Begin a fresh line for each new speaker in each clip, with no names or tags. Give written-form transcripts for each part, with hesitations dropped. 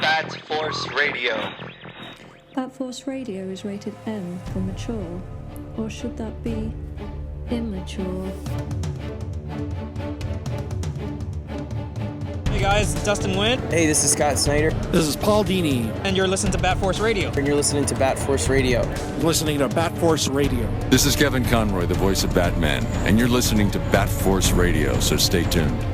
Bat Force Radio.
Bat Force Radio is rated M for mature, or should that be immature?
Hey guys, it's Dustin Witt.
Hey, this is Scott Snyder.
This is Paul Dini.
And you're listening to Bat Force Radio.
And you're listening to Bat Force Radio.
Listening to Bat Force Radio.
This is Kevin Conroy, the voice of Batman, and you're listening to Bat Force Radio, so stay tuned.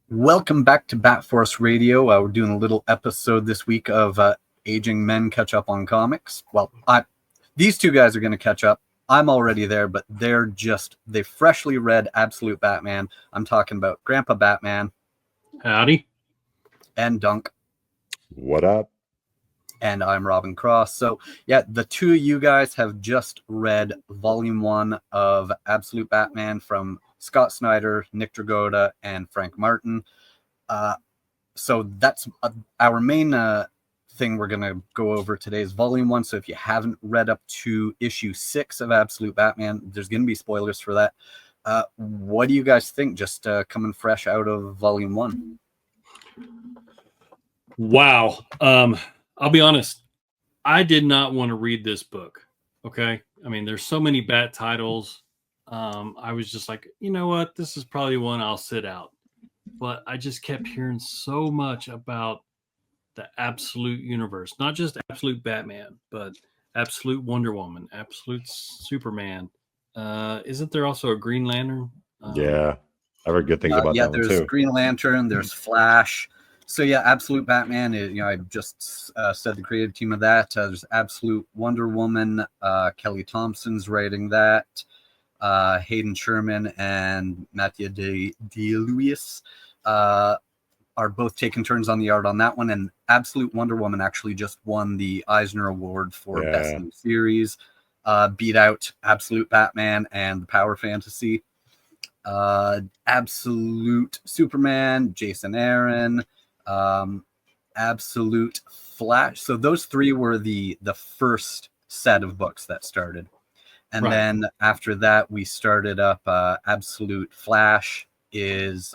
Welcome back to Bat Force Radio. We're doing a little episode this week of Aging Men Catch Up on Comics. Well, these two guys are going to catch up. I'm already there, but they freshly read Absolute Batman. I'm talking about Grandpa Batman.
Howdy.
And Dunk.
What up?
And I'm Robin Cross. So, yeah, the two of you guys have just read Volume 1 of Absolute Batman from Scott Snyder, Nick Dragotta, and Frank Martin. So that's our main thing we're going to go over today is Volume 1. So if you haven't read up to issue 6 of Absolute Batman, there's going to be spoilers for that. What do you guys think, just coming fresh out of Volume 1?
Wow. I'll be honest. I did not want to read this book. Okay. I mean, there's so many Bat titles. I was just like, you know what? This is probably one I'll sit out. But I just kept hearing so much about the Absolute universe, not just Absolute Batman, but Absolute Wonder Woman, Absolute Superman. Isn't there also a Green Lantern?
Yeah, I've heard good things about that one too.
Yeah, there's Green Lantern, there's Flash. So yeah, Absolute Batman, I just said the creative team of that. There's Absolute Wonder Woman. Kelly Thompson's writing that. Hayden Sherman and Mattia De Luis are both taking turns on the art on that one. And Absolute Wonder Woman actually just won the Eisner Award for Best New Series. Beat out Absolute Batman and the Power Fantasy. Absolute Superman, Jason Aaron. Absolute Flash. So those three were the first set of books that started. And then after that, we started up Absolute Flash is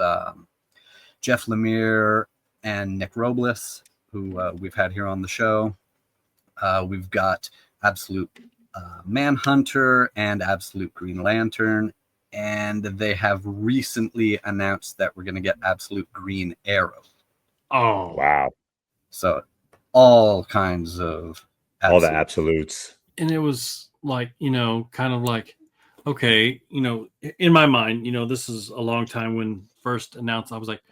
Jeff Lemire and Nick Robles, who we've had here on the show. We've got Absolute Manhunter and Absolute Green Lantern. And they have recently announced that we're going to get Absolute Green Arrow.
Oh,
wow.
So all kinds of
all the absolutes.
And it was like, kind of like, okay, in my mind, this is a long time when first announced, I was like,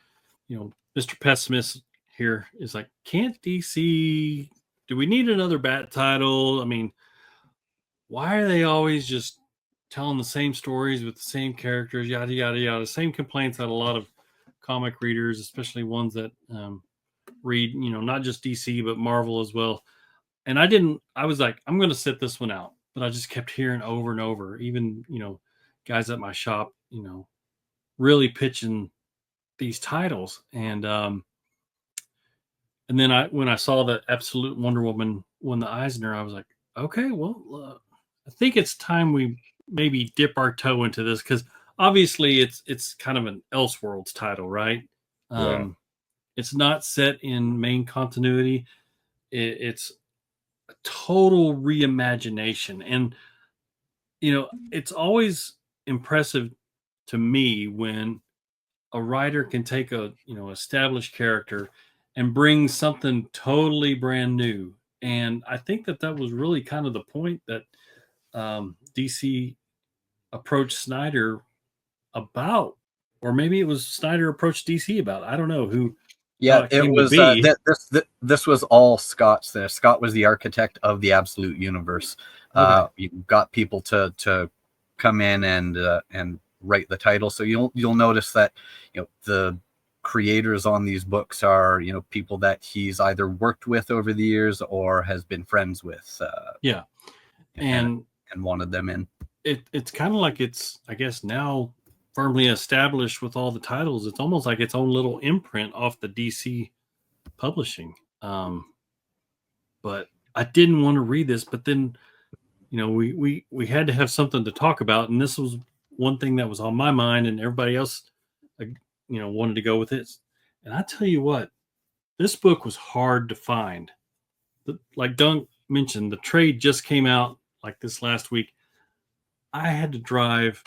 Mr. Pessimist here is like, can't DC, do we need another Bat title? I mean, why are they always just telling the same stories with the same characters, yada, yada, yada, same complaints that a lot of comic readers, especially ones that read, not just DC, but Marvel as well. And I was like, I'm going to sit this one out. But I just kept hearing over and over, even, guys at my shop, really pitching these titles. And then when I saw that Absolute Wonder Woman won the Eisner, I was like, okay, well, I think it's time we maybe dip our toe into this, because obviously it's kind of an Elseworlds title, right? It's not set in main continuity. It's a total reimagination. And, it's always impressive to me when a writer can take a, established character and bring something totally brand new. And I think that was really kind of the point that DC approached Snyder about, or maybe it was Snyder approached DC about. I don't know who.
Yeah, it was. This was all Scott's. There, Scott was the architect of the Absolute Universe. Okay. You got people to come in and write the title. So you'll notice that the creators on these books are people that he's either worked with over the years or has been friends with. And wanted them in.
It's kind of like it's, I guess, now firmly established with all the titles. It's almost like its own little imprint off the DC publishing. But I didn't want to read this, but then we had to have something to talk about, and this was one thing that was on my mind, and everybody else, wanted to go with it. And I tell you what, this book was hard to find. Like Dunk mentioned, the trade just came out like this last week. I had to drive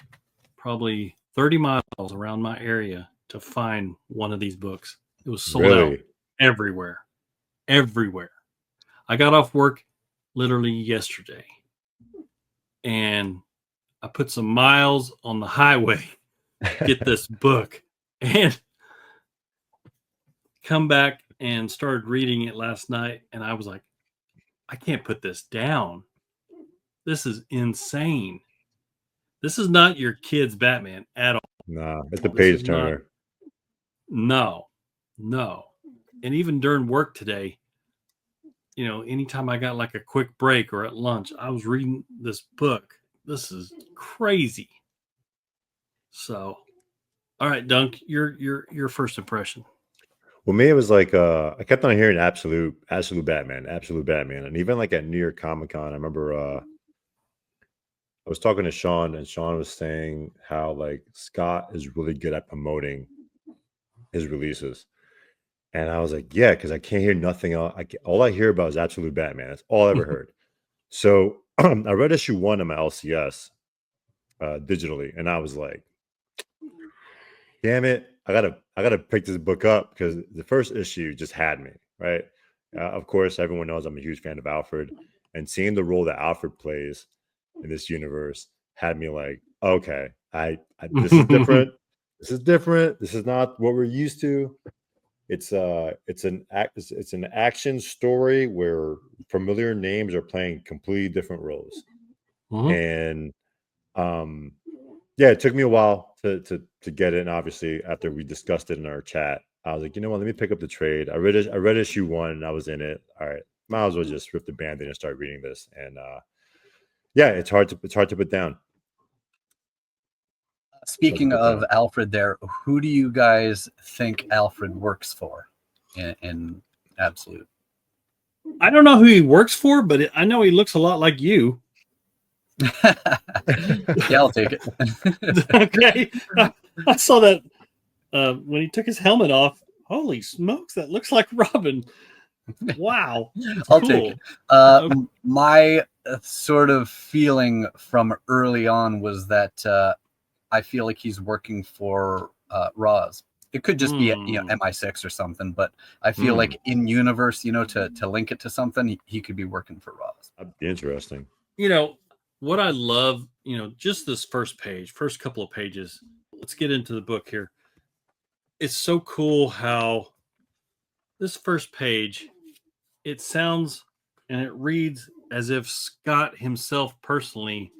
probably 30 miles around my area to find one of these books. It was sold out everywhere. I got off work literally yesterday, and I put some miles on the highway to get this book, and come back and started reading it last night, and I was like, I can't put this down. This is insane. This is not your kid's Batman at all.
No, it's a page turner.
No. And even during work today, anytime I got like a quick break or at lunch, I was reading this book. This is crazy. So, all right, Dunk, your first impression.
Well, me, it was like I kept on hearing absolute Batman, and even like at New York Comic Con, I remember I was talking to Sean, and Sean was saying how like Scott is really good at promoting his releases, and I was like, yeah, because I can't hear nothing else. All I hear about is absolute Batman. That's all I ever heard. So I read issue 1 of my LCS digitally, and I was like, damn it, I gotta pick this book up because the first issue just had me, right? Of course, everyone knows I'm a huge fan of Alfred, and seeing the role that Alfred plays in this universe had me like, okay, this is different. This is different. This is not what we're used to. It's an action story where familiar names are playing completely different roles, and yeah, it took me a while to get it. And obviously, after we discussed it in our chat, I was like, you know what? Let me pick up the trade. I read issue 1, and I was in it. All right, might as well just rip the Band-Aid and start reading this. And yeah, it's hard to put down.
Speaking of Alfred, who do you guys think Alfred works for in Absolute?
I don't know who he works for, but I know he looks a lot like you.
Yeah, I'll take it.
Okay, I saw that when he took his helmet off. Holy smokes, that looks like Robin. Wow,
I'll take it. Okay. My sort of feeling from early on was that I feel like he's working for Roz. It could just be MI6 or something, but I feel like in universe, to link it to something, he could be working for Roz.
That'd be interesting.
What I love, just this first couple of pages. Let's get into the book here. It's so cool how this first page, it sounds and it reads as if Scott himself personally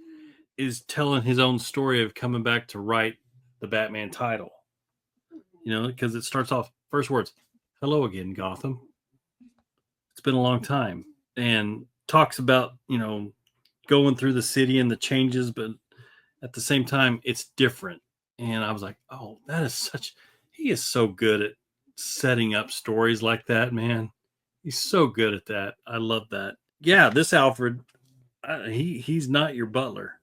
is telling his own story of coming back to write the Batman title. Because it starts off, first words, hello again, Gotham. It's been a long time. And talks about, going through the city and the changes, but at the same time, it's different. And I was like, oh, he is so good at setting up stories like that, man. He's so good at that. I love that. Yeah, this Alfred, he's not your butler.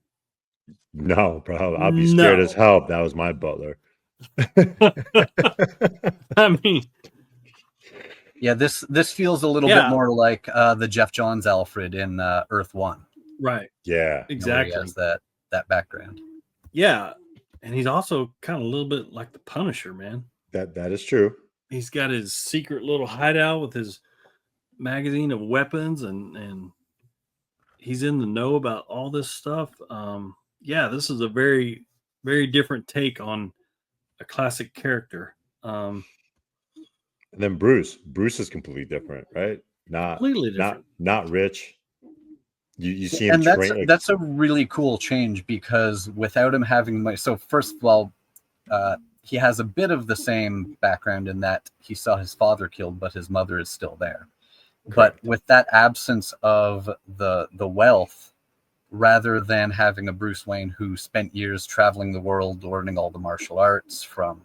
No, bro. I'll be scared as hell if that was my butler.
I mean,
yeah, this feels a little bit more like the Jeff Johns Alfred in Earth 1.
Right.
Yeah.
Exactly.
He has that background.
Yeah. And he's also kind of a little bit like the Punisher, man.
That is true.
He's got his secret little hideout with his magazine of weapons, and he's in the know about all this stuff. Yeah, this is a very, very different take on a classic character.
And then Bruce is completely different, right?
Completely different.
Not rich. You see him,
and that's a really cool change, because without him having money, so first of all, he has a bit of the same background in that he saw his father killed, but his mother is still there. Correct. But with that absence of the wealth, rather than having a Bruce Wayne who spent years traveling the world, learning all the martial arts from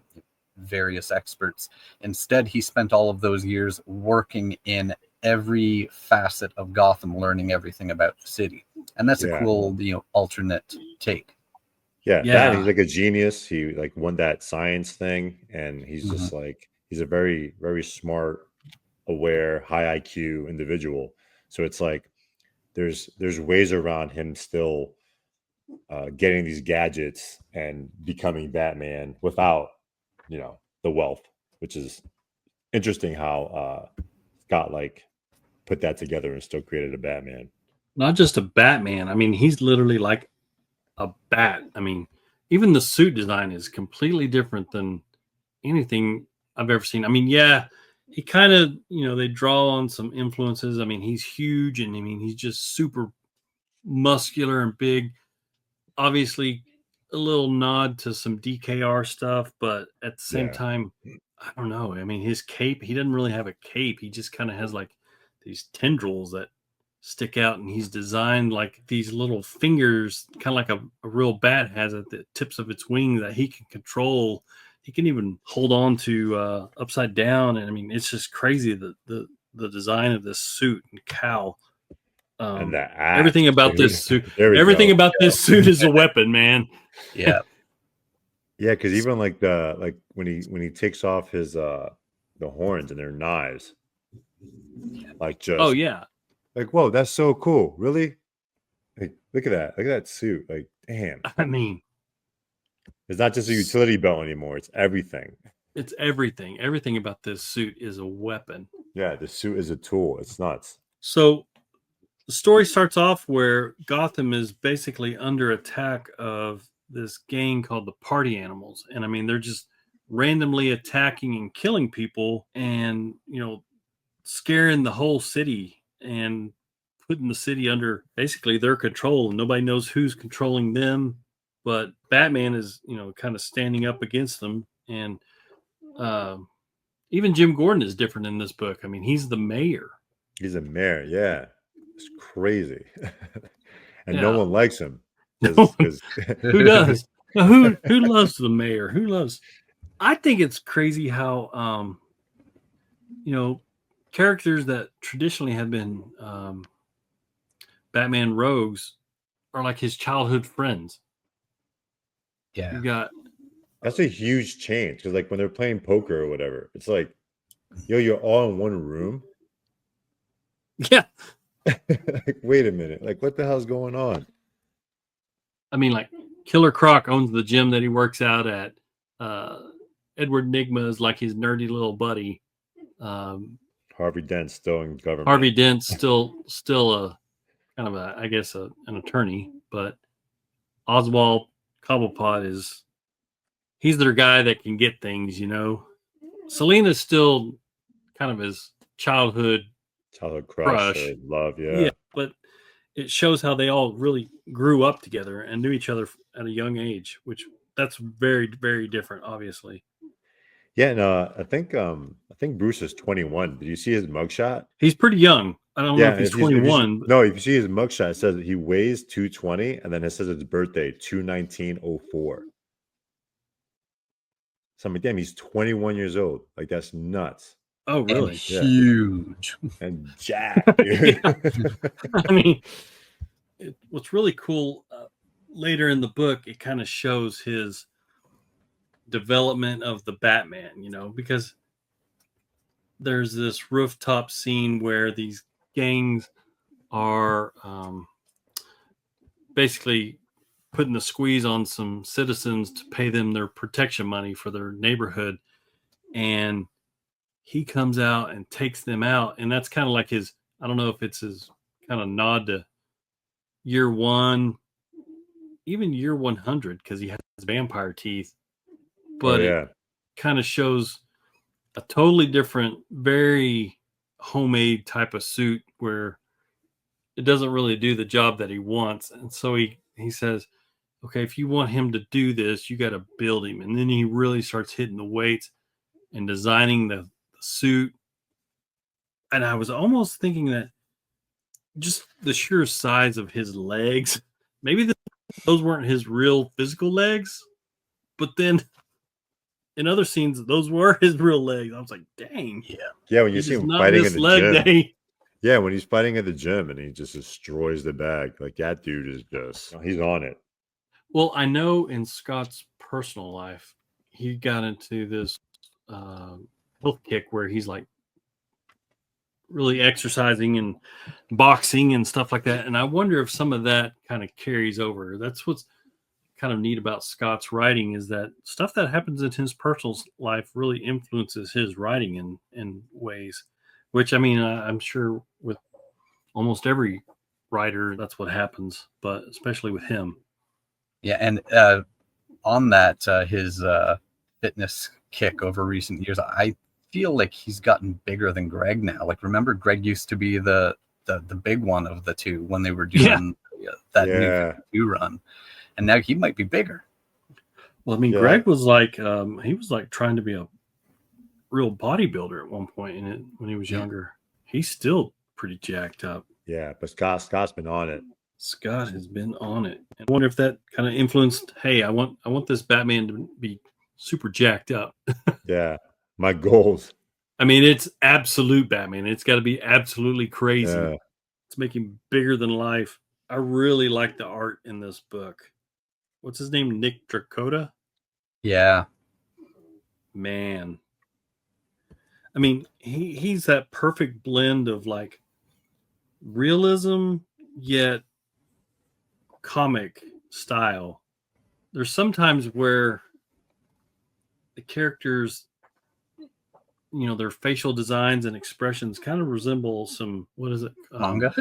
various experts, instead he spent all of those years working in every facet of Gotham, learning everything about the city. And that's a
Yeah.
cool, alternate take.
Yeah,
Yeah.
that he's like a genius. He like won that science thing, and he's just like he's a very, very smart, aware, high IQ individual. So it's like there's ways around him still getting these gadgets and becoming Batman without, the wealth, which is interesting how Scott like put that together and still created a Batman.
Not just a Batman. I mean, he's literally like a bat. I mean, even the suit design is completely different than anything I've ever seen. I mean, yeah, he kind of, they draw on some influences. I mean, he's huge, and I mean, he's just super muscular and big. Obviously, a little nod to some DKR stuff, but at the same time, I don't know. I mean, his cape, he doesn't really have a cape. He just kind of has like these tendrils that stick out, and he's designed like these little fingers, kind of like a real bat has at the tips of its wings that he can control. He can even hold on to upside down, and I mean, it's just crazy the design of this suit and cowl.
And the axe,
everything about
dude.
this suit,
Everything
about this suit is a weapon, man.
Yeah.
Yeah, because even like when he takes off his the horns and they're knives, like just
Oh yeah,
like whoa, that's so cool. Really? Like, look at that suit. Like, damn.
I mean,
It's not just a utility belt anymore. It's everything.
it's everything. Everything about this suit is a weapon.
Yeah, the suit is a tool. It's nuts.
So the story starts off where Gotham is basically under attack of this gang called the Party Animals. And I mean, they're just randomly attacking and killing people and, scaring the whole city and putting the city under basically their control. And nobody knows who's controlling them. But Batman is, kind of standing up against them. And even Jim Gordon is different in this book. I mean, he's the mayor.
He's a mayor. Yeah. It's crazy. And
Yeah.
no one likes him.
Who does? Who loves the mayor? Who loves? I think it's crazy how characters that traditionally have been Batman rogues are like his childhood friends.
Yeah.
You got
That's a huge change because like when they're playing poker or whatever, it's like, yo, you're all in one room.
yeah.
Like, wait a minute. Like, what the hell's going on?
I mean, like Killer Croc owns the gym that he works out at. Edward Nigma is like his nerdy little buddy.
Harvey Dent's still in government.
Harvey Dent's still a kind of I guess an attorney, but Oswald Cobblepot he's their guy that can get things, Selina's still kind of his childhood
crush or love, yeah.
But it shows how they all really grew up together and knew each other at a young age, which that's very, very different, obviously.
Yeah, and I think Bruce is 21. Did you see his mugshot?
He's pretty young. I don't know if he's 21.
No, if you see his mugshot, it says he weighs 220, and then it says his birthday 2/19/04. So I'm like, damn, he's 21 years old. Like that's nuts.
Oh, really?
And huge.
And Jack, dude.
I mean, what's really cool later in the book, it kind of shows his development of the Batman, because there's this rooftop scene where these gangs are basically putting the squeeze on some citizens to pay them their protection money for their neighborhood. And he comes out and takes them out. And that's kind of like his, I don't know if it's his kind of nod to year one, even year 100, because he has vampire teeth. But it kind of shows a totally different, very homemade type of suit where it doesn't really do the job that he wants. And so he says, okay, if you want him to do this, you got to build him. And then he really starts hitting the weights and designing the suit. And I was almost thinking that just the sheer size of his legs, maybe those weren't his real physical legs, but then in other scenes, those were his real legs. I was like, dang.
Yeah, when you see him fighting in the gym.
Day.
Yeah, when he's fighting at the gym and he just destroys the bag, like that dude is just he's on it.
Well, I know in Scott's personal life, he got into this health kick where he's like really exercising and boxing and stuff like that. And I wonder if some of that kind of carries over. That's what's kind of neat about Scott's writing, is that stuff that happens in his personal life really influences his writing in ways, which, I mean, I'm sure with almost every writer, that's what happens, but especially with him.
Yeah, and on that, his fitness kick over recent years, I feel like he's gotten bigger than Greg now. Like, remember, Greg used to be the big one of the two when they were doing that new 52 run, and now he might be bigger.
Well, I mean, Greg was like he was like trying to be a real bodybuilder at one point in it when he was younger. He's still pretty jacked up.
Yeah, but Scott's been on it.
Scott has been on it. I wonder if that kind of influenced, hey, I want this Batman to be super jacked up.
Yeah, my goals.
I mean, it's absolute Batman. It's got to be absolutely crazy.
Yeah.
It's making bigger than life. I really like the art in this book. What's his name? Nick Dragotta?
Yeah.
Man. I mean, he's that perfect blend of like realism yet comic style. There's sometimes where the characters, you know, their facial designs and expressions kind of resemble some, what is it?
Manga.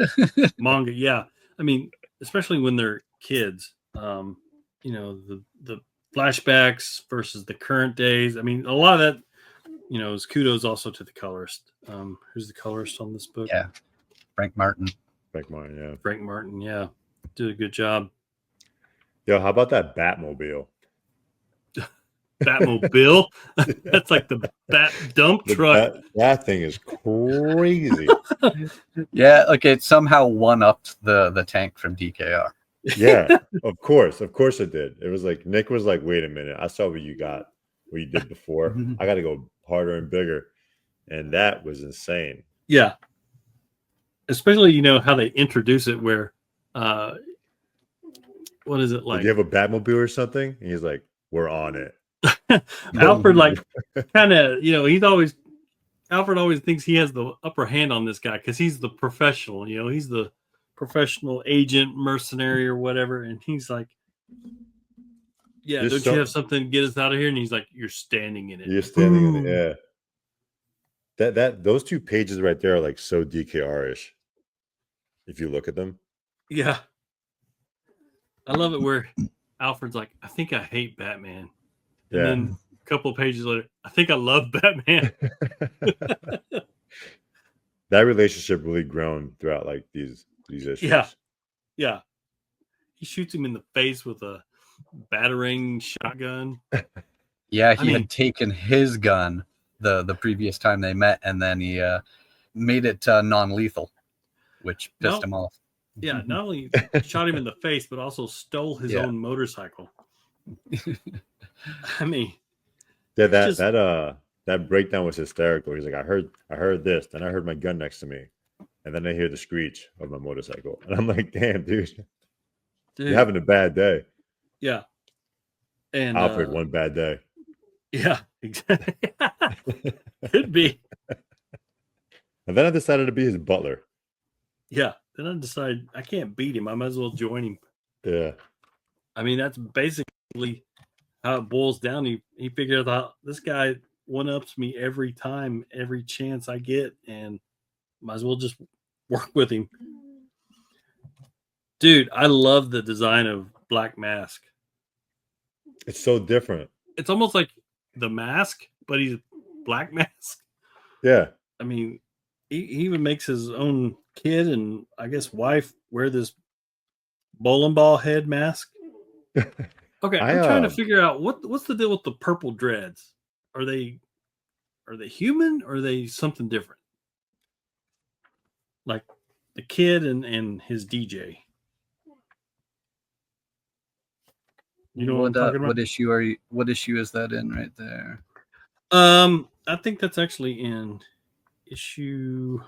Manga, yeah. I mean, especially when they're kids. You know, the flashbacks versus the current days. I mean, a lot of that, you know, is kudos also to the colorist. Who's the colorist on this book?
Yeah, Frank Martin.
Frank Martin,
yeah. Did a good job.
Yo, how about that Batmobile?
Batmobile? That's like the Bat dump truck.
That thing is crazy.
Yeah, like it somehow one-upped the tank from DKR.
Yeah, of course it did. It was like Nick was like, wait a minute, I saw what you did before. I got to go harder and bigger, and that was insane.
Yeah, especially, you know, how they introduce it, where what is it like?
Do you have a Batmobile or something? And he's like, we're on it.
Alfred, like, kind of, you know, Alfred always thinks he has the upper hand on this guy because he's the professional, you know, he's the professional agent, mercenary, or whatever. And he's like, yeah, don't you have something to get us out of here? And he's like, you're standing in it.
You're standing in it, yeah. Those two pages right there are like so DKR-ish. If you look at them.
Yeah. I love it where Alfred's like, I think I hate Batman. And then a couple of pages later, I think I love Batman.
That relationship really grown throughout like these issues.
Yeah. He shoots him in the face with a battering shotgun.
Yeah, he had taken his gun the previous time they met, and then he made it non-lethal, which pissed him off.
Yeah, not only shot him in the face, but also stole his own motorcycle. I mean,
yeah, that breakdown was hysterical. He's like, I heard this, then I heard my gun next to me, and then I hear the screech of my motorcycle, and I'm like, damn, dude. You're having a bad day.
Yeah, and
Alfred, one bad day.
Yeah, exactly. Could be.
And then I decided to be his butler.
Yeah. Then I decided I can't beat him. I might as well join him.
Yeah.
I mean, that's basically how it boils down. He figured out this guy one-ups me every time, every chance I get, and might as well just work with him. Dude, I love the design of Black Mask.
It's so different.
It's almost like the Mask, but he's Black Mask.
Yeah.
I mean, he even makes his own kid and I guess wife wear this bowling ball head mask. Okay, I'm trying to figure out what's the deal with the purple dreads. Are they human or are they something different? Like the kid and his DJ. You know what I'm talking about?
What issue is that in right there?
I think that's actually in issue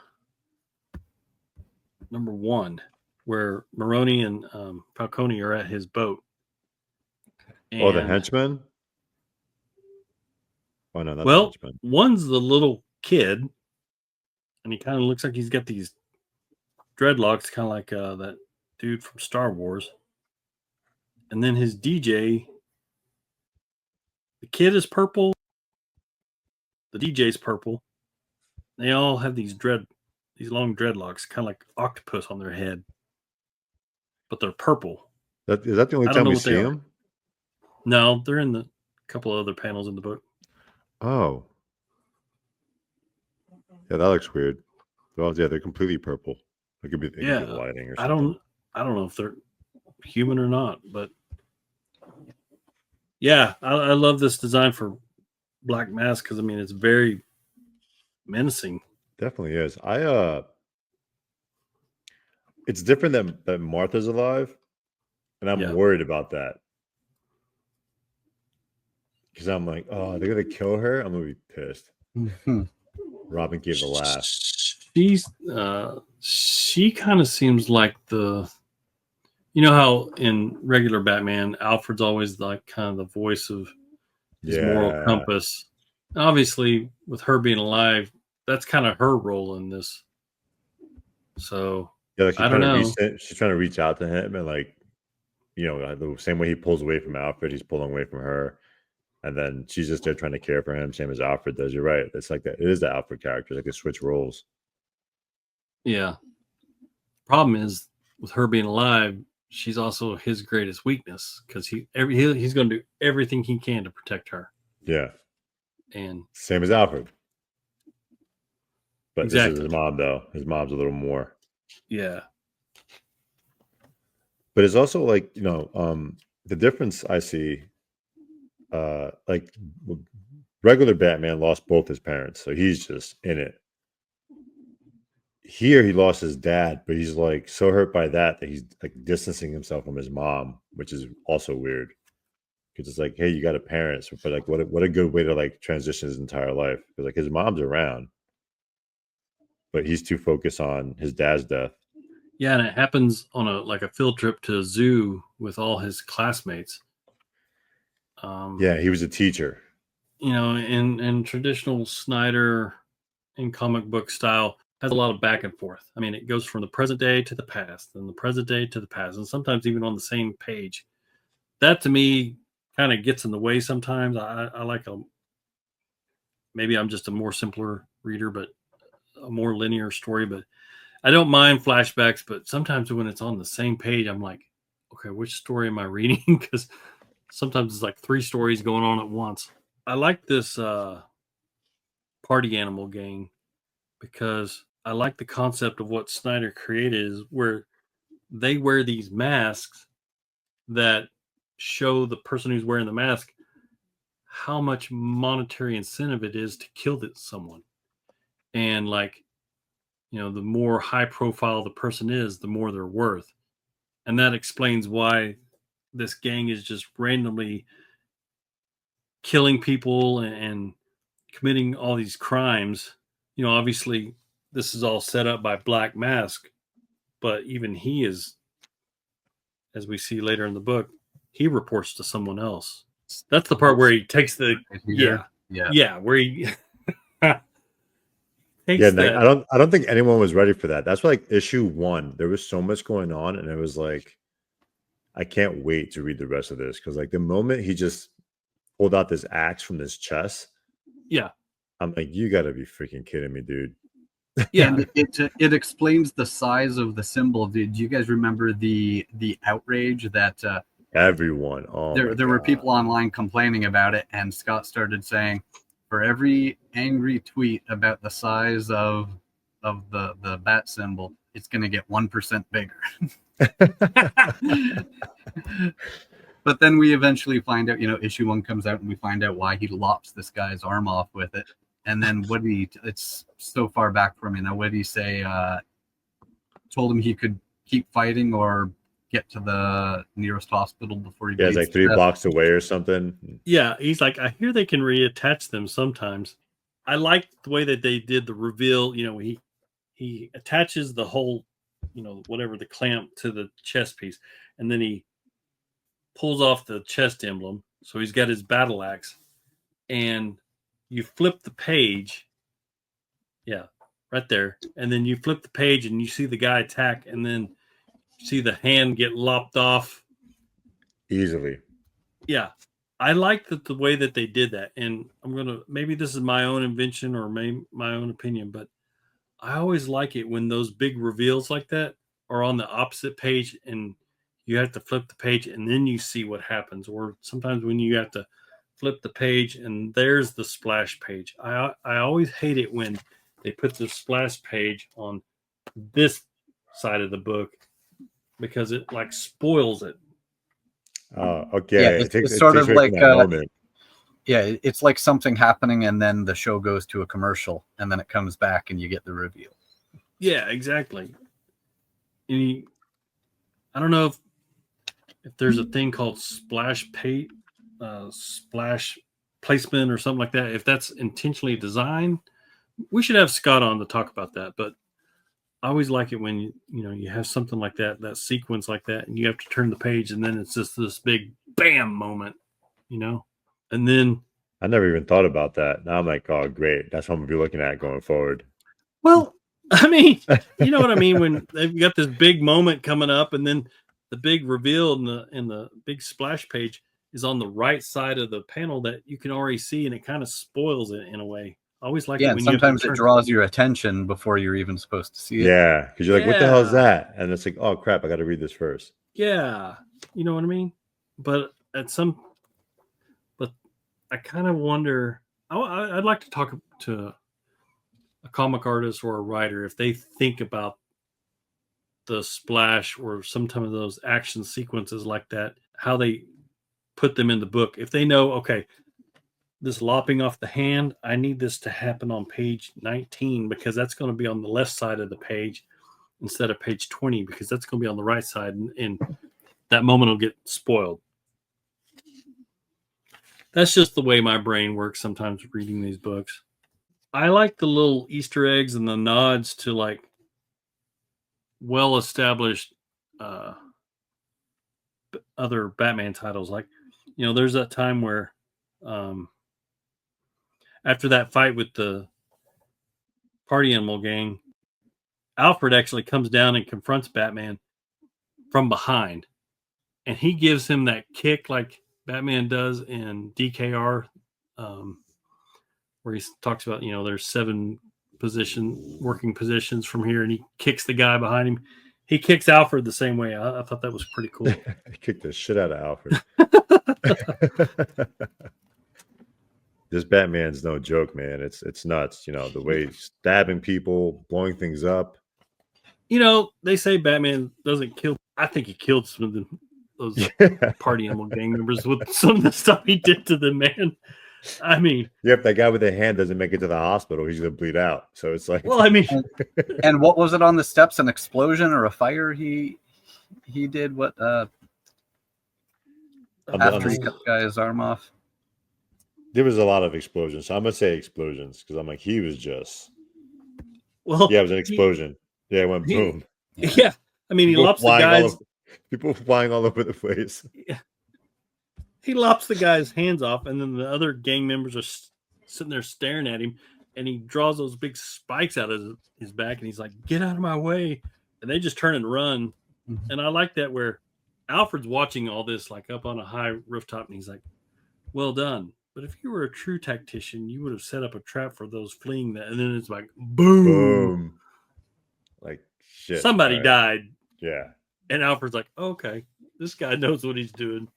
#1, where Maroney and Falcone are at his boat.
Oh, the
And-
henchman? Oh, no, not the
Well,
henchman.
one's the little kid, and he kind of looks like he's got these dreadlocks, kind of like that dude from Star Wars. And then his DJ, the kid is purple, the DJ's purple. They all have these long dreadlocks, kind of like octopus on their head, but they're purple.
Is that the only
I don't
time
know
we
what they
see
are.
him?
No, they're in the couple of other panels in the book.
Oh. Yeah, that looks weird. Well, yeah, they're completely purple. It could be the lighting or something.
I don't know if they're human or not, but yeah, I love this design for Black Mask because I mean it's very menacing.
Definitely is. It's different that Martha's alive, and I'm worried about that. Because I'm like, oh, they're gonna kill her. I'm gonna be pissed. Robin gave a laugh.
She kind of seems like you know how in regular Batman, Alfred's always like kind of the voice of his moral compass. Obviously, with her being alive, that's kind of her role in this. So
Yeah, like
I don't know.
She's trying to reach out to him, and like, the same way he pulls away from Alfred, he's pulling away from her. And then she's just there trying to care for him, same as Alfred does. You're right. It's like that. It is the Alfred character. Like they switch roles.
Yeah. Problem is, with her being alive, she's also his greatest weakness because he's going to do everything he can to protect her.
Yeah.
And
same as Alfred. But
exactly.
This is his mom, though. His mom's a little more.
Yeah.
But it's also like, the difference I see. Like regular Batman lost both his parents, so he's just in it. Here he lost his dad, but he's like so hurt by that he's like distancing himself from his mom, which is also weird. Because it's like, hey, you got a parent, but like what a good way to like transition his entire life. Because like his mom's around, but he's too focused on his dad's death.
Yeah, and it happens on a field trip to a zoo with all his classmates.
Yeah, he was a teacher.
In traditional Snyder in comic book style, has a lot of back and forth. I mean, it goes from the present day to the past, and the present day to the past, and sometimes even on the same page. That to me kind of gets in the way sometimes. I like maybe I'm just a more simpler reader, but a more linear story. But I don't mind flashbacks, but sometimes when it's on the same page, I'm like, okay, which story am I reading? Because sometimes it's like 3 stories going on at once. I like this party animal gang because I like the concept of what Snyder created is where they wear these masks that show the person who's wearing the mask how much monetary incentive it is to kill someone. And like, the more high profile the person is, the more they're worth. And that explains why this gang is just randomly killing people and committing all these crimes. Obviously this is all set up by Black Mask, but even he is, as we see later in the book, he reports to someone else. That's the part where he takes where he takes
Nick, I don't think anyone was ready for that. That's why, like, issue 1, there was so much going on, and it was like, I can't wait to read the rest of this because, like, the moment he just pulled out this axe from his chest, I'm like, you got to be freaking kidding me, dude.
Yeah, and it explains the size of the symbol. Do you guys remember the outrage that
everyone?
There were people online complaining about it, and Scott started saying, for every angry tweet about the size of the bat symbol, it's going to get 1% bigger. But then we eventually find out, issue 1 comes out and we find out why he lops this guy's arm off with it. And then it's so far back from me. Now, what did he say? Told him he could keep fighting or get to the nearest hospital before he
it's like 3 blocks away or something.
Yeah, he's like, I hear they can reattach them sometimes. I like the way that they did the reveal. He attaches the whole whatever, the clamp to the chest piece, and then he pulls off the chest emblem. So he's got his battle axe, and you flip the page. Yeah, right there. And then you flip the page and you see the guy attack, and then you see the hand get lopped off.
Easily.
Yeah. I like the way that they did that. And maybe this is my own invention or maybe my own opinion, but I always like it when those big reveals like that are on the opposite page and you have to flip the page and then you see what happens. Or sometimes when you have to flip the page and there's the splash page. I always hate it when they put the splash page on this side of the book because it like spoils it.
Okay.
Yeah, it's sort of like it's like something happening and then the show goes to a commercial and then it comes back and you get the reveal.
Yeah, exactly. I don't know if there's a thing called splash placement or something like that. If that's intentionally designed, we should have Scott on to talk about that. But I always like it when you have something like that sequence like that, and you have to turn the page, and then it's just this big bam moment, And then
I never even thought about that. Now I'm like, oh, great. That's what I'm gonna be looking at going forward.
Well, I mean, you know what I mean when they've got this big moment coming up, and then the big reveal in the big splash page is on the right side of the panel that you can already see, and it kind of spoils it in a way. I always like it when
sometimes it draws your attention before you're even supposed to see it.
Yeah, because you're like, what the hell is that? And it's like, oh crap, I got to read this first.
Yeah, you know what I mean. But I kind of wonder. I'd like to talk to a comic artist or a writer if they think about the splash or some of those action sequences like that, how they put them in the book. If they know, okay, this lopping off the hand, I need this to happen on page 19 because that's going to be on the left side of the page instead of page 20 because that's going to be on the right side, and that moment will get spoiled. That's just the way my brain works sometimes reading these books. I like the little Easter eggs and the nods to like well-established other Batman titles. Like, there's that time where after that fight with the party animal gang, Alfred actually comes down and confronts Batman from behind. And he gives him that kick like Batman does in DKR, where he talks about, there's 7 working positions from here, and he kicks the guy behind him. He kicks Alfred the same way. I thought that was pretty cool.
He kicked the shit out of Alfred. This Batman's no joke, man. It's nuts. The way he's stabbing people, blowing things up.
They say Batman doesn't kill. I think he killed some of those party animal gang members with some of the stuff he did to them, man. I mean,
if that guy with the hand doesn't make it to the hospital, he's gonna bleed out. So it's like,
well, I mean,
and what was it on the steps? An explosion or a fire? He did what? After he cut the guy's arm off.
There was a lot of explosions. So I'm gonna say explosions because I'm like, he was just.
Well,
yeah, it was an explosion. It went boom.
Yeah, I mean, he lops the guys.
People flying all over the place.
Yeah. He lops the guy's hands off, and then the other gang members are sitting there staring at him, and he draws those big spikes out of his back, and he's like, "Get out of my way!" And they just turn and run. Mm-hmm. And I like that where Alfred's watching all this like up on a high rooftop, and he's like, "Well done." But if you were a true tactician, you would have set up a trap for those fleeing that. And then it's like, boom.
Like, shit.
Somebody died.
Yeah.
And Alfred's like, okay, this guy knows what he's doing.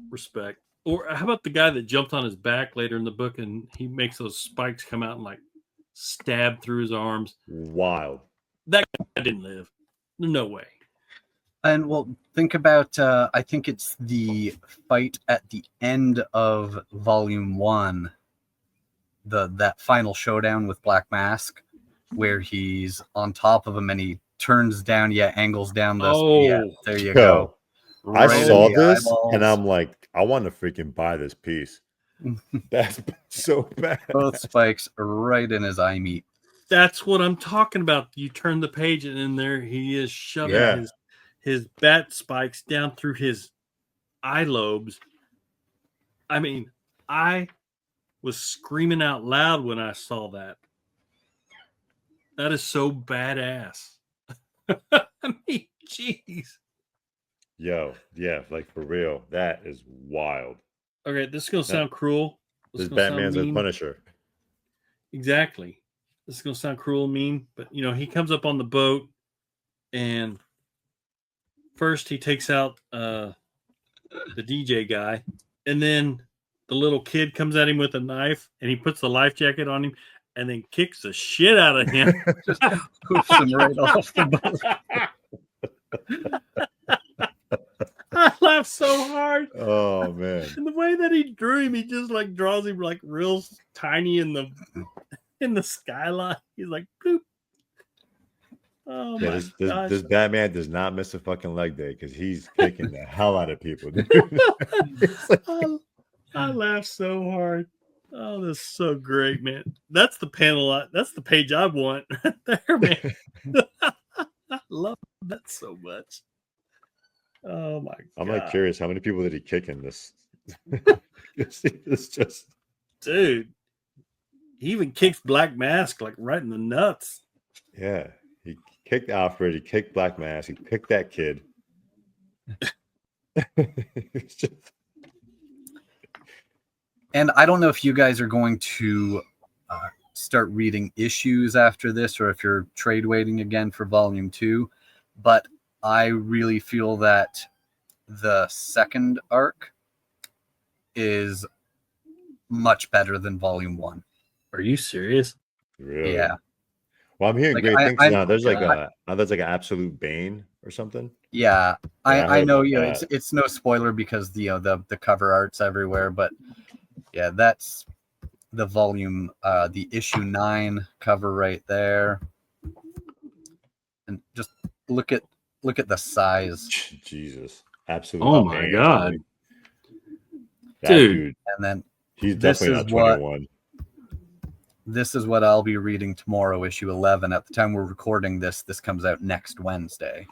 Respect. Or how about the guy that jumped on his back later in the book and he makes those spikes come out and like stab through his arms?
Wild.
That guy didn't live. No way.
And well, think about, I think it's the fight at the end of Volume 1, that final showdown with Black Mask, where he's on top of him and he turns down, angles down this.
Oh,
yeah, there you go.
I saw this and I'm like, I want to freaking buy this piece. That's so bad.
Both spikes right in his eye meat.
That's what I'm talking about. You turn the page, and in there he is shoving his bat spikes down through his eye lobes. I mean, I was screaming out loud when I saw that. That is so badass. I mean, jeez.
Yo, yeah, like for real. That is wild.
Okay, this is going to sound cruel.
This Batman's a Punisher.
Exactly. This is going to sound cruel and mean, but, he comes up on the boat, and first he takes out the DJ guy, and then the little kid comes at him with a knife, and he puts the life jacket on him, and then kicks the shit out of him.
Just hoops him right off the boat.
I laughed so hard.
Oh man!
And the way that he drew him, he just like draws him like real tiny in the skyline. He's like, boop. Oh
yeah,
my
this Batman does not miss a fucking leg day because he's kicking the hell out of people.
I laughed so hard. Oh, that's so great, man. That's the panel. That's the page I want right there, man. I love that so much. Oh my god!
I'm like curious, how many people did he kick in this? It's just,
dude. He even kicks Black Mask like right in the nuts.
Yeah, he kicked Alfred. He kicked Black Mask. He kicked that kid. It's just...
And I don't know if you guys are going to start reading issues after this, or if you're trade waiting again for volume 2, but I really feel that the second arc is much better than volume 1.
Are you serious?
Really?
Yeah.
Well, I'm hearing great things now. There's like there's like an absolute Bane or something.
Yeah, I know. It's no spoiler because the cover art's everywhere, but yeah, that's the volume, the issue 9 cover right there, and just look at the size.
Jesus, absolutely.
Oh my god, dude!
And then
he's definitely not 21.
This is what I'll be reading tomorrow, issue 11. At the time we're recording this comes out next Wednesday.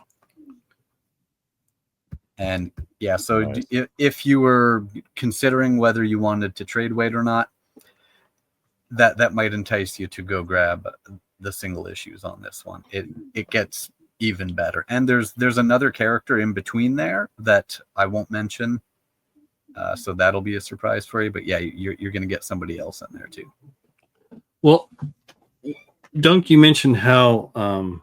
And yeah, so
nice.
If you were considering whether you wanted to trade wait or not, that might entice you to go grab the single issues on this one. It gets even better. And there's another character in between there that I won't mention. So that'll be a surprise for you. But yeah, you're going to get somebody else in there too.
Well, Dunk, you mentioned how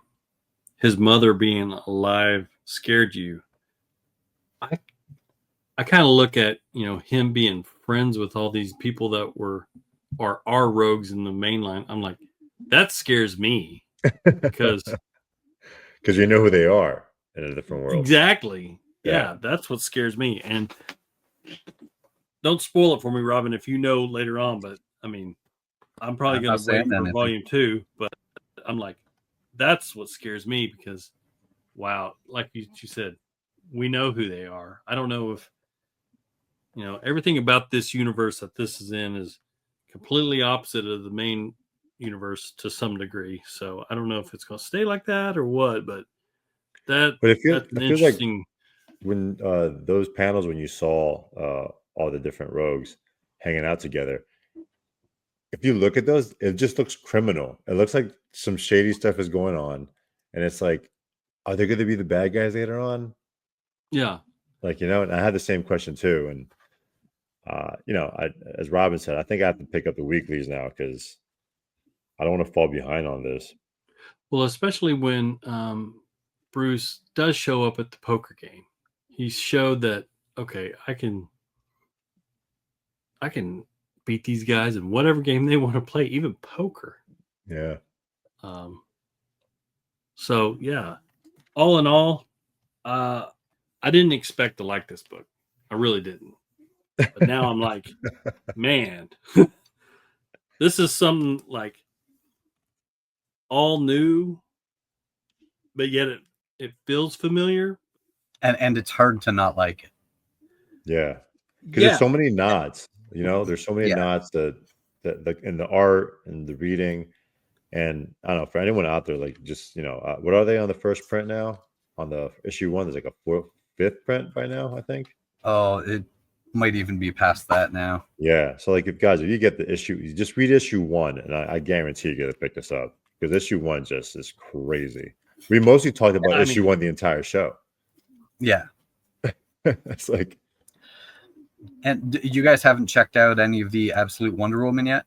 his mother being alive scared you. I kind of look at him being friends with all these people that are rogues in the main line. I'm like, that scares me because
you know who they are in a different world.
Exactly. Yeah, that's what scares me. And don't spoil it for me, Robin, if you know later on. But I mean, I'm probably going to wait for volume 2. But I'm like, that's what scares me because, wow, like you said, we know who they are. I don't know if everything about this universe that this is in is completely opposite of the main universe to some degree. So I don't know if it's going to stay like that or what, but it feels interesting.
Like when those panels, when you saw all the different rogues hanging out together, if you look at those, it just looks criminal. It looks like some shady stuff is going on. And it's like, are they going to be the bad guys later on?
Yeah.
Like, and I had the same question too. And, as Robin said, I think I have to pick up the weeklies now because I don't want to fall behind on this.
Well, especially when Bruce does show up at the poker game. He showed that, okay, I can beat these guys in whatever game they want to play, even poker.
Yeah.
So, yeah, all in all, I didn't expect to like this book. I really didn't. But now I'm like, man, this is something like all new, but yet it feels familiar.
And it's hard to not like it.
Yeah. Because there's so many nods, there's so many nods that in the art and the reading. And I don't know, for anyone out there, like just what are they on the first print now? On the issue 1, there's like a fifth print by now, I think.
Oh, it might even be past that now.
Yeah. So like if you get the issue, you just read issue 1, and I guarantee you're gonna pick this up because issue 1 just is crazy. We mostly talked about issue 1 the entire show.
Yeah.
It's like.
And you guys haven't checked out any of the Absolute Wonder Woman yet?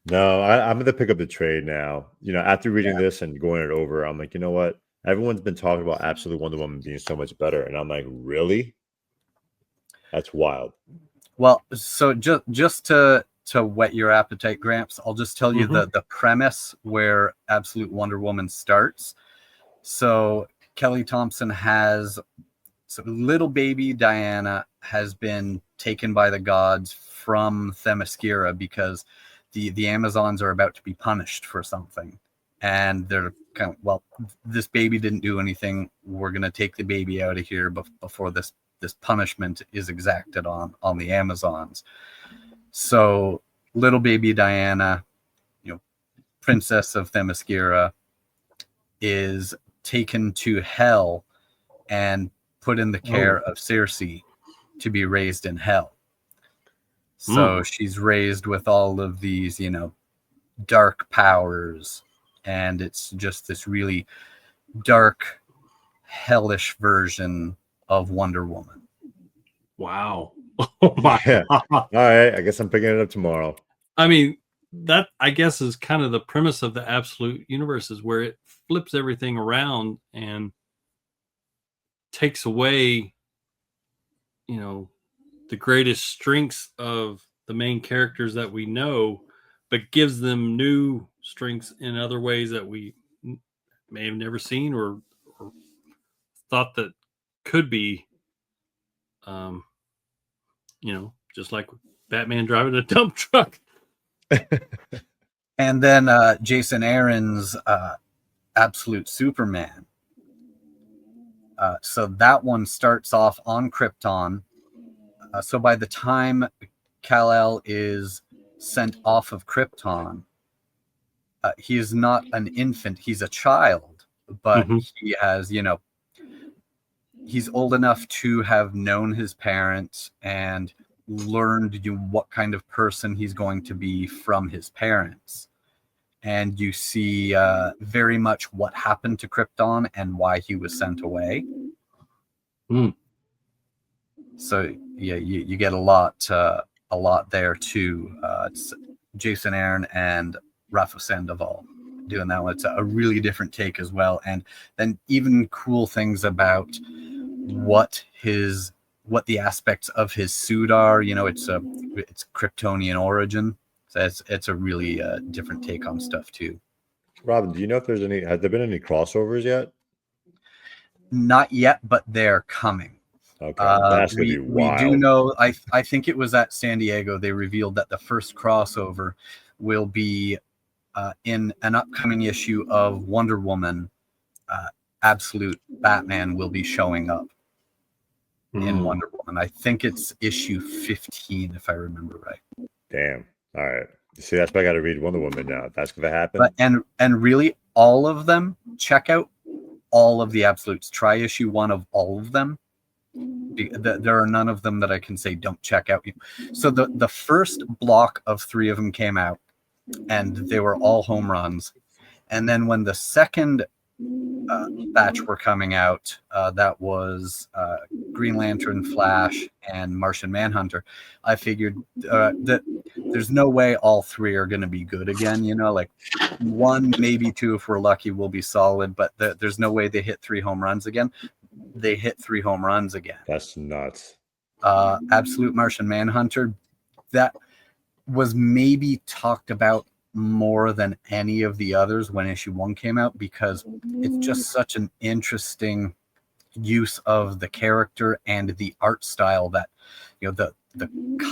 No, I'm going to pick up the trade now. After reading this and going it over, I'm like, you know what? Everyone's been talking about Absolute Wonder Woman being so much better. And I'm like, really? That's wild.
Well, so just to whet your appetite, Gramps, I'll just tell you the premise where Absolute Wonder Woman starts. So Kelly Thompson little baby Diana has been taken by the gods from Themyscira because the Amazons are about to be punished for something. And they're kind of, well, this baby didn't do anything. We're going to take the baby out of here before this punishment is exacted on the Amazons. So little baby Diana, princess of Themyscira, is taken to hell and put in the care of Circe to be raised in hell. So she's raised with all of these, dark powers, and it's just this really dark, hellish version of Wonder Woman.
Wow. Oh my
God. All right, I guess I'm picking it up tomorrow.
I mean, that I guess is kind of the premise of the Absolute Universe, is where it flips everything around and takes away the greatest strengths of the main characters that we know, but gives them new strengths in other ways that we may have never seen or thought that could be, just like Batman driving a dump truck.
And then Jason Aaron's Absolute Superman. So that one starts off on Krypton. So by the time Kal-El is sent off of Krypton, he is not an infant. He's a child, but he has, he's old enough to have known his parents and learned what kind of person he's going to be from his parents. And you see very much what happened to Krypton and why he was sent away. So yeah, you get a lot there too. It's Jason Aaron and Rafa Sandoval doing that one. It's a really different take as well, and then even cool things about what the aspects of his suit are. It's Kryptonian origin. So it's a really different take on stuff too.
Robin, do you know if has there been any crossovers yet?
Not yet, but they're coming.
Okay, that's gonna be wild.
We do know. I think it was at San Diego. They revealed that the first crossover will be in an upcoming issue of Wonder Woman. Absolute Batman will be showing up in Wonder Woman. I think it's issue 15, if I remember right.
Damn. All right. See, that's why I got to read Wonder Woman now. That's going to happen.
But and really, all of them. Check out all of the Absolutes. Try issue 1 of all of them. There are none of them that I can say don't check out. So the first block of 3 of them came out, and they were all home runs. And then when the second batch were coming out, that was Green Lantern, Flash, and Martian Manhunter. I figured that there's no way all 3 are going to be good again. Like 1, maybe 2, if we're lucky, will be solid. But there's no way they hit 3 home runs again. They hit 3 home runs again.
That's nuts.
Absolute Martian Manhunter, that was maybe talked about more than any of the others when issue 1 came out, because it's just such an interesting use of the character and the art style that the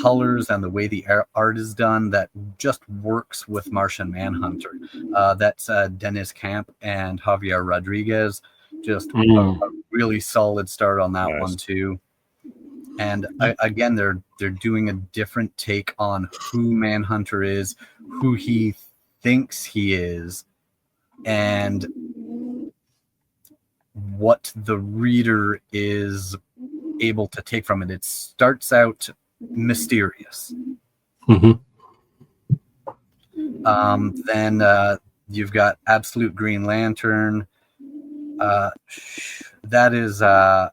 colors and the way the art is done that just works with Martian Manhunter. That's Dennis Camp and Javier Rodriguez. Just a really solid start on that one too. And again, they're doing a different take on who Manhunter is, who he thinks he is and what the reader is able to take from it. It starts out mysterious.
Mm-hmm.
Then you've got Absolute Green Lantern. That is Al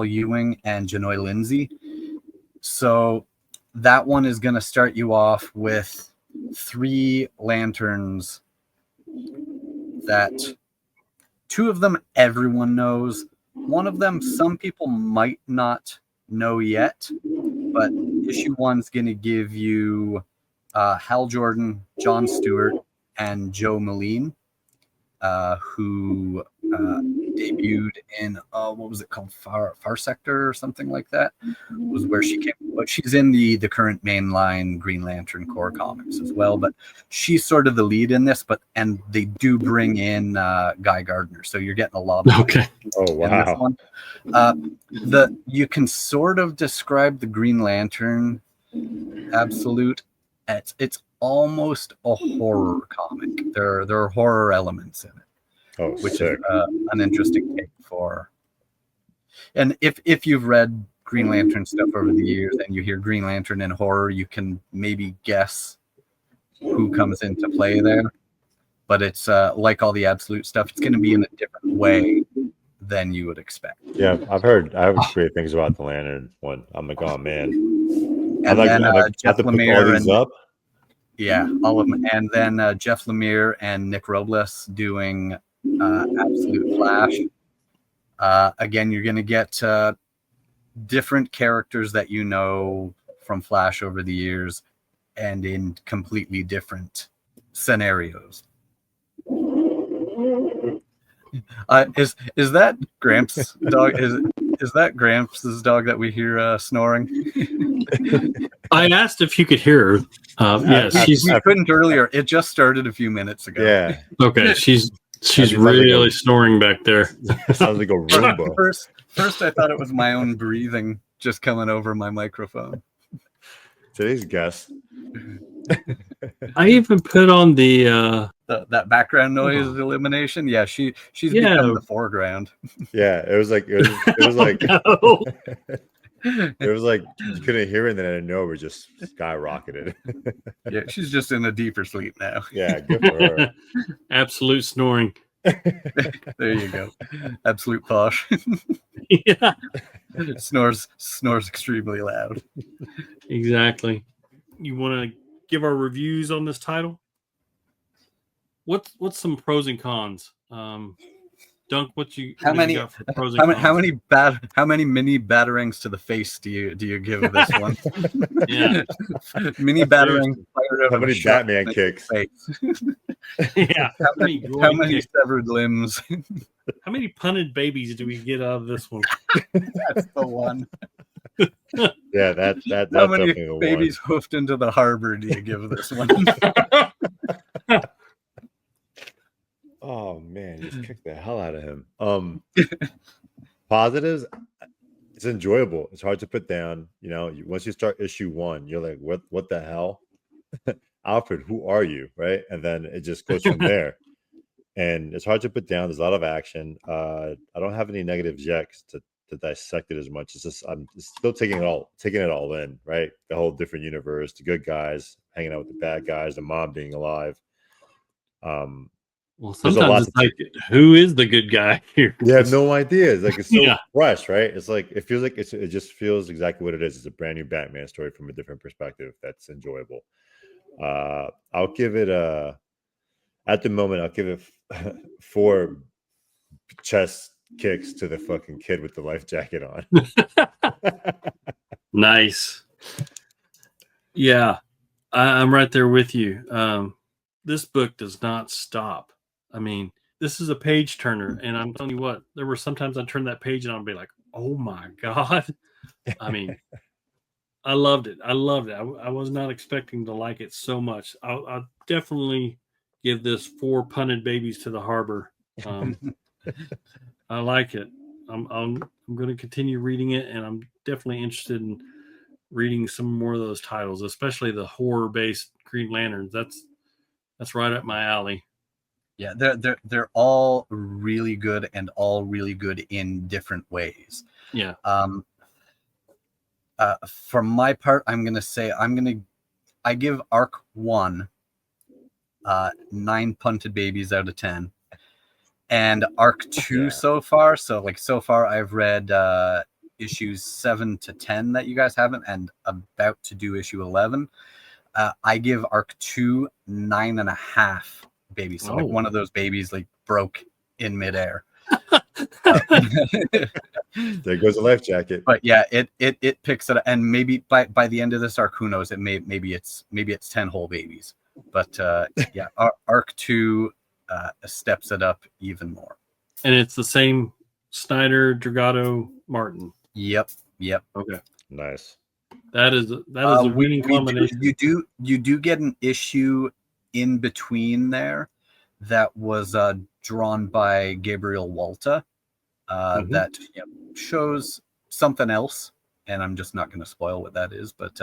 Ewing and Janoy Lindsay. So that one is going to start you off with 3 lanterns that 2 of them everyone knows. One of them some people might not know yet, but issue 1's going to give you Hal Jordan, John Stewart, and Joe Moline, who debuted in what was it called, Far Sector or something like that, was where she came. But she's in the current mainline Green Lantern Corps comics as well. But she's sort of the lead in this. And they do bring in Guy Gardner, so you're getting a lot of
Oh wow!
This one. You can sort of describe the Green Lantern Absolute. It's almost a horror comic. There are horror elements in it.
Oh,
which
sick.
is an interesting take for. And if you've read Green Lantern stuff over the years and you hear Green Lantern and horror, you can maybe guess who comes into play there. But it's like all the Absolute stuff, it's going to be in a different way than you would expect.
Yeah, I've heard great things about the Lantern one. I'm like, oh man.
And then Jeff Lemire
and up.
Yeah, all of them. And then Jeff Lemire and Nick Robles doing Absolute Flash. Again, you're going to get different characters that you know from Flash over the years and in completely different scenarios. Is that Gramps' dog? Is that Gramps' dog that we hear snoring?
I asked if you could hear her. Yes,
we couldn't earlier. It just started a few minutes ago.
Yeah.
Okay, she's really snoring back there.
Sounds like a Roomba.
First, I thought it was my own breathing just coming over my microphone.
Today's guest.
I even put on the
that background noise elimination. Yeah, she's become the foreground.
Yeah, it was like it was like
no.
it was like you couldn't hear it, and then I know we're just skyrocketed.
Yeah, she's just in a deeper sleep now.
Yeah, good for her.
Absolute snoring.
There you go. Absolute posh.
Yeah.
snores extremely loud.
Exactly. You want to give our reviews on this title? What's some pros and cons? Dunk,
how many
got for pros and cons?
How many mini batarangs to the face do you give this one?
Yeah.
Mini batarang.
How many Batman kicks?
Yeah.
How many severed limbs?
How many punted babies do we get out of this one?
That's the one.
Yeah, that's
how many
definitely
babies hoofed into the harbor do you give this one?
Oh man, just kicked the hell out of him. Positives, it's enjoyable. It's hard to put down. You know, once you start issue 1, you're like, what the hell? Alfred, who are you? Right? And then it just goes from there. And it's hard to put down. There's a lot of action. I don't have any negatives yet to dissect it as much. It's just I'm still taking it all in, right? The whole different universe, the good guys hanging out with the bad guys, the mom being alive.
Well, sometimes it's like, who is the good guy here?
You have no idea. It's like it's so fresh, right? It's like it feels like it just feels exactly what it is. It's a brand new Batman story from a different perspective. That's enjoyable. I'll give it at the moment. I'll give it 4 chest kicks to the fucking kid with the life jacket on.
Nice. Yeah, I'm right there with you. This book does not stop. I mean, this is a page turner, and I'm telling you what, there were sometimes I turn that page and I'll be like, oh my God. I mean, I loved it. I was not expecting to like it so much. I'll definitely give this 4 punted babies to the harbor. I like it. I'm going to continue reading it, and I'm definitely interested in reading some more of those titles, especially the horror-based Green Lanterns. That's right up my alley.
Yeah, they're all really good and all really good in different ways.
Yeah.
For my part, I'm gonna say I give Arc 1 9 punted babies out of 10, and Arc 2 so far. So far, I've read issues 7 to 10 that you guys haven't, and about to do issue 11. I give Arc 2 9.5 babies. So one of those babies broke in midair.
There goes a life jacket.
But yeah, it picks it up, and maybe by the end of this arc, who knows? Maybe it's 10 whole babies. But yeah, Arc 2 steps it up even more.
And it's the same Snyder, Dragotta, Martin.
Yep.
Okay.
Nice.
That is a winning combination.
You do get an issue in between there that was drawn by Gabriel Walta that shows something else, and I'm just not going to spoil what that is. But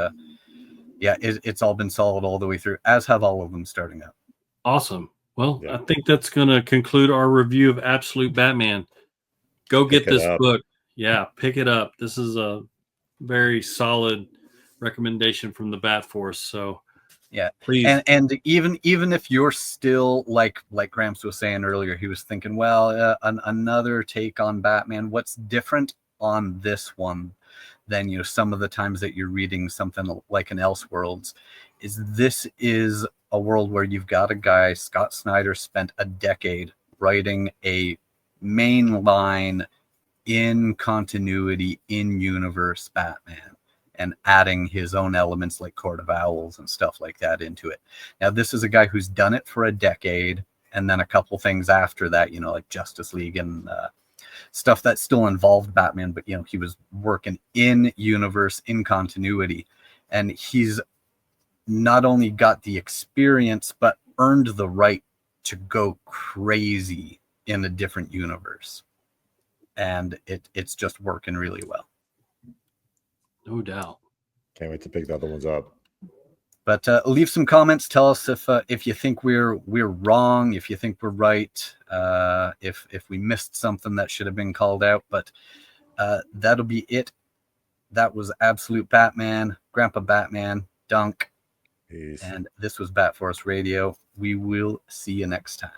yeah, it's all been solid all the way through, as have all of them starting out.
Awesome. Well, I think that's going to conclude our review of Absolute Batman. Go get this book. Yeah, pick it up. This is a very solid recommendation from the Bat Force. So
yeah,
please.
And even if you're still like Gramps was saying earlier, he was thinking, well, another take on Batman. What's different on this one than some of the times that you're reading something like an Elseworlds? This is a world where you've got a guy, Scott Snyder, spent a decade writing a mainline in continuity in universe Batman and adding his own elements like Court of Owls and stuff like that into it. Now, this is a guy who's done it for a decade, and then a couple things after that, like Justice League and stuff that still involved Batman, but he was working in universe, in continuity, and he's not only got the experience but earned the right to go crazy in a different universe, and it's just working really well.
No doubt.
Can't wait to pick the other ones up.
But leave some comments. Tell us if you think we're wrong, if you think we're right, if we missed something that should have been called out. But that'll be it. That was Absolute Batman, Grandpa Batman, Dunk.
Peace.
And this was Bat Force Radio. We will see you next time.